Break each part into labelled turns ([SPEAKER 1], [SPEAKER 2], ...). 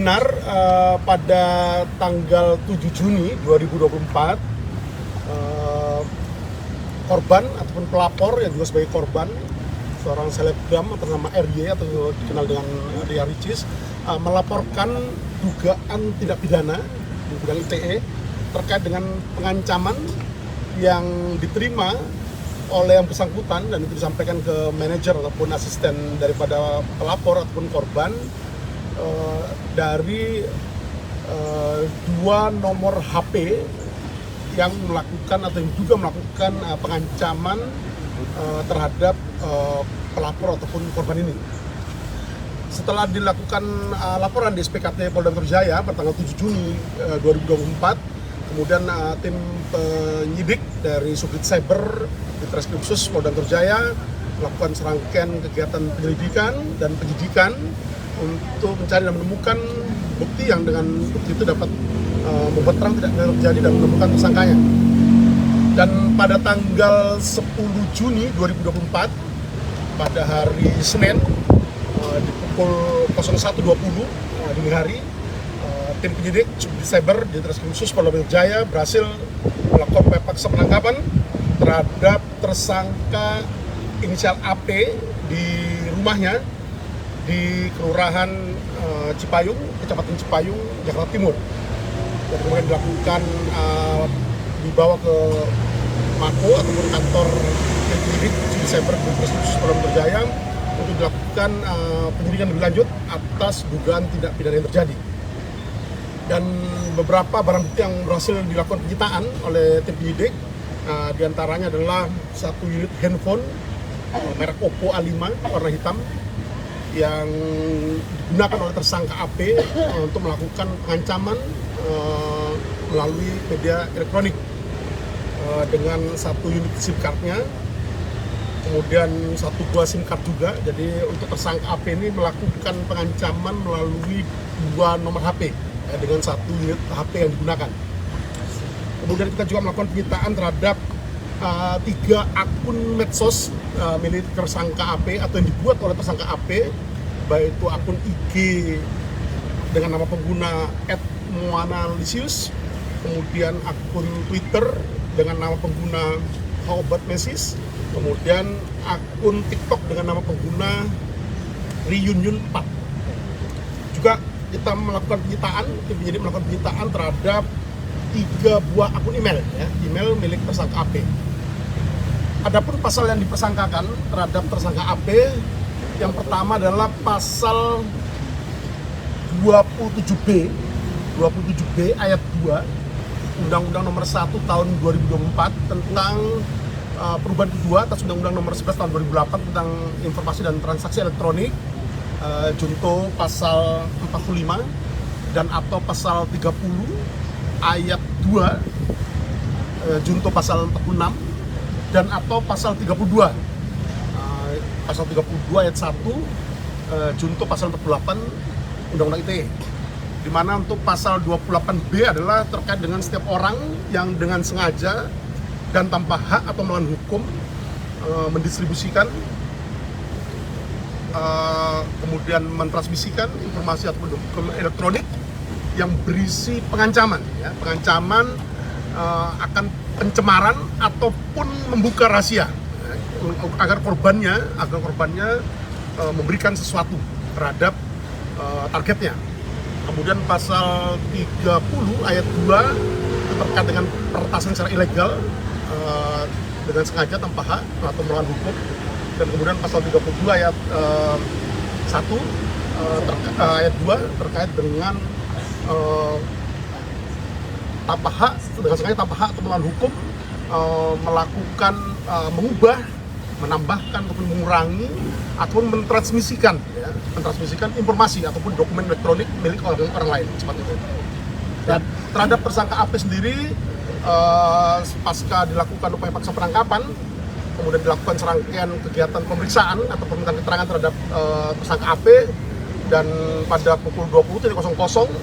[SPEAKER 1] Benar, pada tanggal 7 Juni 2024, korban ataupun pelapor yang juga sebagai korban, seorang selebgram atas nama RY atau dikenal dengan Ria Ricis, melaporkan dugaan tindak pidana di bidang ITE terkait dengan pengancaman yang diterima oleh yang bersangkutan, dan itu disampaikan ke manajer ataupun asisten daripada pelapor ataupun korban dari dua nomor HP yang melakukan atau yang juga melakukan pengancaman terhadap pelapor ataupun korban ini. Setelah dilakukan laporan di SPKT Polda Metro Jaya pada tanggal 7 Juni 2024, kemudian tim penyidik dari Subdit Cyber di Treskrimsus Polda Metro Jaya melakukan serangkaian kegiatan penyelidikan dan penyidikan untuk mencari dan menemukan bukti yang dengan bukti itu dapat membuat terang tidak terjadi dan menemukan tersangkanya. Dan pada tanggal 10 Juni 2024, pada hari Senin di pukul 01.20 dini hari, tim penyidik Subdit Cyber di Treskrimsus Polda Metro Jaya berhasil melakukan upaya paksa penangkapan terhadap tersangka inisial AP di rumahnya di Kelurahan Cipayung, Kecamatan Cipayung, Jakarta Timur. Dan kemudian dilakukan dibawa ke Mako ataupun kantor penyidik Subdit Cyber di Treskrimsus Polda Metro Jaya untuk dilakukan penyidikan lebih lanjut atas dugaan tindak pidana yang terjadi. Dan beberapa barang bukti yang berhasil dilakukan penyitaan oleh tim penyidik, diantaranya adalah satu unit handphone merek Oppo A5 warna hitam yang digunakan oleh tersangka AP untuk melakukan pengancaman melalui media elektronik dengan satu unit SIM cardnya, kemudian satu buah SIM card juga. Jadi untuk tersangka AP ini melakukan pengancaman melalui dua nomor HP dengan satu unit HP yang digunakan. Kemudian kita juga melakukan penyitaan terhadap 3 akun medsos milik tersangka AP atau yang dibuat oleh tersangka AP, baik itu akun IG dengan nama pengguna @moanalisius, kemudian akun Twitter dengan nama pengguna How About Mesis, kemudian akun TikTok dengan nama pengguna Reunion 4. Juga kita melakukan penyitaan, tim penyidik melakukan penyitaan terhadap 3 buah akun email, email milik tersangka AP. Adapun pasal yang dipersangkakan terhadap tersangka AP, yang pertama adalah pasal 27B ayat 2 Undang-Undang Nomor 1 Tahun 2024 tentang perubahan kedua atas Undang-Undang Nomor 11 Tahun 2008 tentang informasi dan transaksi elektronik, junto pasal 45 dan atau pasal 30 ayat 2 junto pasal 46 dan atau pasal 32 ayat 1 junto pasal 48 Undang-Undang ITE, di mana untuk pasal 28B adalah terkait dengan setiap orang yang dengan sengaja dan tanpa hak atau melawan hukum mendistribusikan kemudian mentransmisikan informasi ataupun dokumen elektronik yang berisi pengancaman, pengancaman akan pencemaran ataupun membuka rahasia agar korbannya memberikan sesuatu terhadap targetnya. Kemudian pasal 30 ayat 2 terkait dengan peretasan secara ilegal dengan sengaja tanpa hak atau melawan hukum. Dan kemudian pasal 32 ayat 1 ayat 2 terkait dengan tanpa hak, dengan sengaja tanpa hak atau melawan hukum melakukan mengubah, menambahkan ataupun mengurangi ataupun mentransmisikan informasi ataupun dokumen elektronik milik orang lain, seperti itu. Dan terhadap tersangka AP sendiri, pasca dilakukan upaya paksa penangkapan, kemudian dilakukan serangkaian kegiatan pemeriksaan atau permintaan keterangan terhadap tersangka AP, dan pada pukul 20.00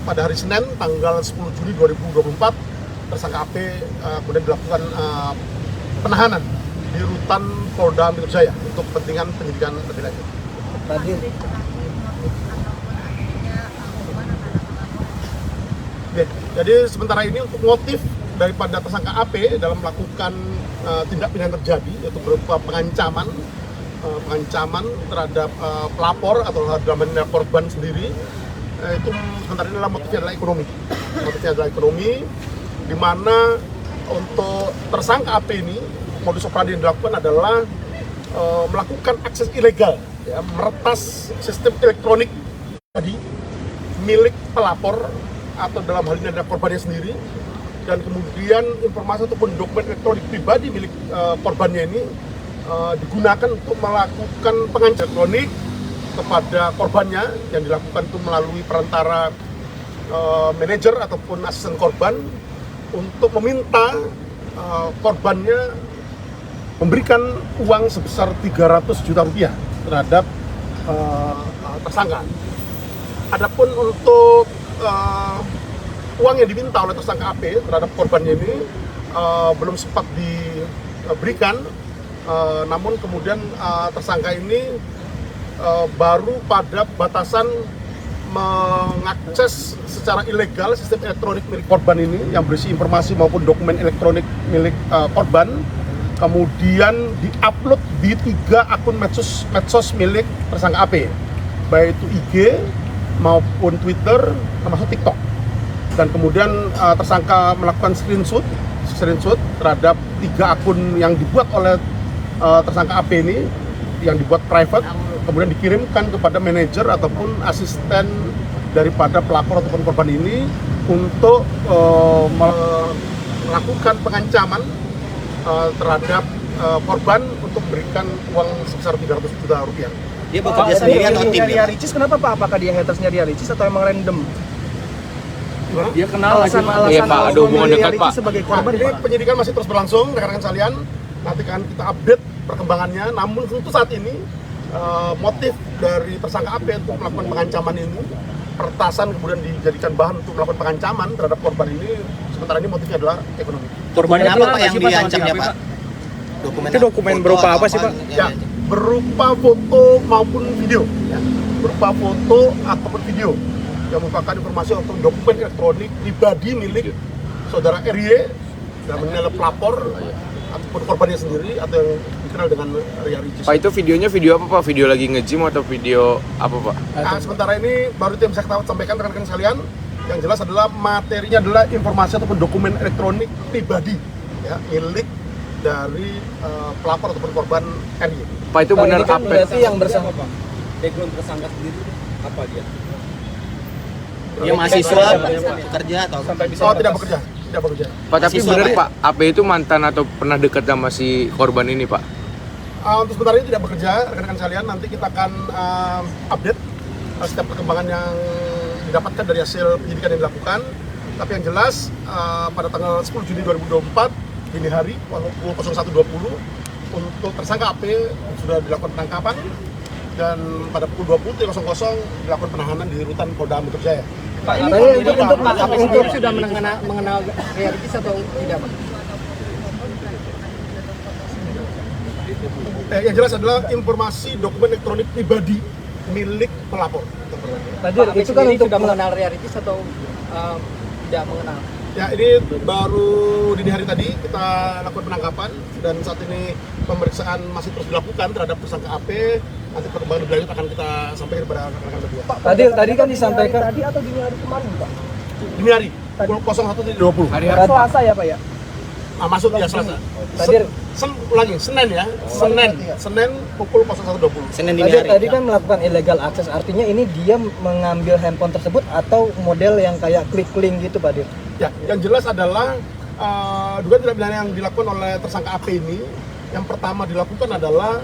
[SPEAKER 1] pada hari Senin tanggal 10 Juni 2024 tersangka AP kemudian dilakukan penahanan di rutan Polda Metro Jaya untuk kepentingan penyidikan lebih lanjut. Oke, jadi sementara ini untuk motif daripada tersangka AP dalam melakukan tindak pidana terjadi, yaitu berupa pengancaman terhadap pelapor atau dalam korban sendiri, itu sementara ini adalah motifnya adalah ekonomi. Motifnya adalah ekonomi, di mana untuk tersangka AP ini modus operandi yang dilakukan adalah melakukan akses ilegal, ya, meretas sistem elektronik tadi milik pelapor atau dalam hal ini adalah korbannya sendiri, dan kemudian informasi ataupun dokumen elektronik pribadi milik korbannya ini digunakan untuk melakukan pengancaman elektronik kepada korbannya yang dilakukan itu melalui perantara manajer ataupun asisten korban untuk meminta korbannya memberikan uang sebesar 300 juta rupiah terhadap tersangka. Adapun untuk uang yang diminta oleh tersangka AP terhadap korbannya ini belum sempat diberikan, namun kemudian tersangka ini baru pada batasan mengakses secara ilegal sistem elektronik milik korban ini yang berisi informasi maupun dokumen elektronik milik korban, kemudian diupload di 3 akun medsos milik tersangka AP, baik itu IG maupun Twitter termasuk TikTok. Dan kemudian tersangka melakukan screenshot terhadap 3 akun yang dibuat oleh tersangka AP ini, yang dibuat private, kemudian dikirimkan kepada manajer ataupun asisten daripada pelapor ataupun korban ini untuk melakukan pengancaman terhadap korban untuk memberikan uang sebesar 300 juta rupiah.
[SPEAKER 2] Dia bekerja sendiri atau tim?
[SPEAKER 3] Ria Ricis, kenapa Pak? Apakah dia hatersnya Ria Ricis atau emang random?
[SPEAKER 4] Dia kenal
[SPEAKER 3] alasan
[SPEAKER 4] iya Pak, ada hubungan dekat Pak.
[SPEAKER 3] Sebagai korban,
[SPEAKER 1] ini penyidikan masih terus berlangsung, rekan-rekan sekalian. Nanti akan kita update perkembangannya. Namun untuk saat ini motif dari tersangka AP untuk melakukan pengancaman ini, peretasan kemudian dijadikan bahan untuk melakukan pengancaman terhadap korban ini, sementara ini motifnya adalah ekonomi.
[SPEAKER 2] Korbannya apa Pak yang diancamnya Pak?
[SPEAKER 3] Itu dokumen berupa apa sih Pak?
[SPEAKER 1] Ya, berupa foto maupun video, ya. Berupa foto ataupun video yang merupakan informasi atau dokumen elektronik pribadi milik saudara RY dalam menilai pelapor ataupun korbannya sendiri atau yang dikenal dengan Ria Ricis.
[SPEAKER 4] Pak, itu videonya video apa Pak? Video lagi nge-gym atau video apa Pak?
[SPEAKER 1] Nah, sementara ini baru itu yang bisa kita sampaikan rekan-rekan sekalian. Yang jelas adalah materinya adalah informasi ataupun dokumen elektronik pribadi, ya, milik dari pelapor ataupun korban RY.
[SPEAKER 4] Pak, itu benar
[SPEAKER 3] kan
[SPEAKER 4] apa?
[SPEAKER 3] berarti yang bersama
[SPEAKER 5] Pak, background tersangka sendiri apa dia?
[SPEAKER 2] Dia mahasiswa, bekerja atau
[SPEAKER 3] sampai bisa
[SPEAKER 1] Tidak bekerja.
[SPEAKER 4] Pak, tapi
[SPEAKER 2] Mahasiswa,
[SPEAKER 4] benar
[SPEAKER 2] Pak, ya?
[SPEAKER 4] Pak, AP itu mantan atau pernah dekat sama si korban ini Pak?
[SPEAKER 1] Untuk sementara ini tidak bekerja, rekan-rekan sekalian. Nanti kita akan update setiap perkembangan yang didapatkan dari hasil penyidikan yang dilakukan. Tapi yang jelas pada tanggal 10 Juni 2024 dini hari pukul 01.20 untuk tersangka AP sudah dilakukan penangkapan, dan pada pukul 20.00 dilakukan penahanan di rutan Polda Metro Jaya.
[SPEAKER 3] Pak, ini untuk Pak AP sendiri sudah mengenal Ria Ricis atau tidak Pak?
[SPEAKER 1] Yang jelas adalah informasi dokumen elektronik pribadi milik pelapor.
[SPEAKER 3] Tadi itu kan untuk sudah mengenal Ria Ricis atau tidak mengenal?
[SPEAKER 1] Ya, ini baru dini hari tadi kita lakukan penangkapan, dan saat ini pemeriksaan masih terus dilakukan terhadap tersangka AP. Nanti perkembangan lebih lanjut akan kita sampaikan kepada rekan-rekan berdua.
[SPEAKER 3] Tadi kan disampaikan tadi atau dini hari kemarin Pak?
[SPEAKER 1] Dini hari pukul 01.20.
[SPEAKER 4] Hari
[SPEAKER 3] Selasa ya Pak ya?
[SPEAKER 1] Masuk ya Selasa.
[SPEAKER 3] Tadi
[SPEAKER 1] Senin ya. Senin pukul 01.20.
[SPEAKER 2] Senin dini hari?
[SPEAKER 3] Tadi kan melakukan illegal access, artinya ini dia mengambil handphone tersebut atau model yang kayak klik link gitu Pak Dir?
[SPEAKER 1] Ya, yang jelas adalah dugaan tindak pidana yang dilakukan oleh tersangka AP ini, yang pertama dilakukan adalah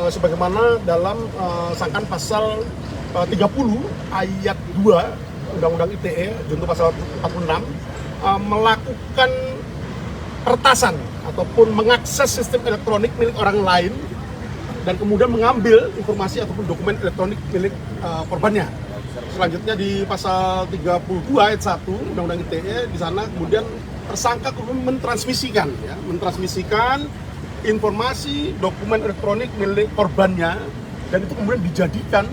[SPEAKER 1] sebagaimana dalam sangkaan pasal 30 ayat 2 Undang-Undang ITE junto pasal 46, melakukan peretasan ataupun mengakses sistem elektronik milik orang lain dan kemudian mengambil informasi ataupun dokumen elektronik milik korbannya. Selanjutnya di pasal 32 ayat 1 Undang-Undang ITE, di sana kemudian tersangka kemudian mentransmisikan informasi dokumen elektronik milik korbannya, dan itu kemudian dijadikan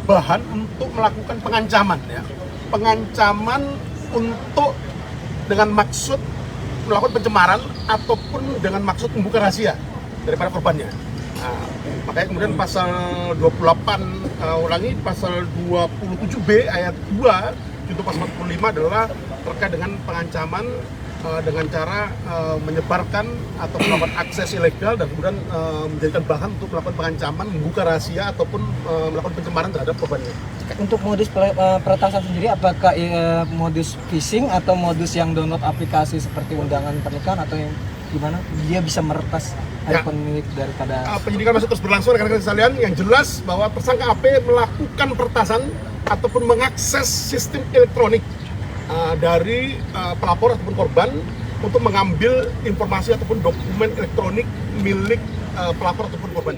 [SPEAKER 1] bahan untuk melakukan pengancaman, ya. Pengancaman untuk dengan maksud melakukan pencemaran ataupun dengan maksud membuka rahasia daripada korbannya. Nah, makanya kemudian pasal 28 pasal 27B ayat 2 junto pasal 45 adalah terkait dengan pengancaman dengan cara menyebarkan atau melakukan akses ilegal dan kemudian menjadikan bahan untuk melakukan pengancaman, membuka rahasia ataupun melakukan pencemaran terhadap korbannya.
[SPEAKER 3] Untuk modus peretasan sendiri, apakah modus phishing atau modus yang download aplikasi seperti undangan pernikahan atau yang gimana dia bisa meretas handphone milik daripada
[SPEAKER 1] penyidikan masih terus berlangsung rekan-rekan sekalian. Yang jelas bahwa tersangka AP melakukan peretasan ataupun mengakses sistem elektronik dari pelapor ataupun korban untuk mengambil informasi ataupun dokumen elektronik milik pelapor ataupun korban.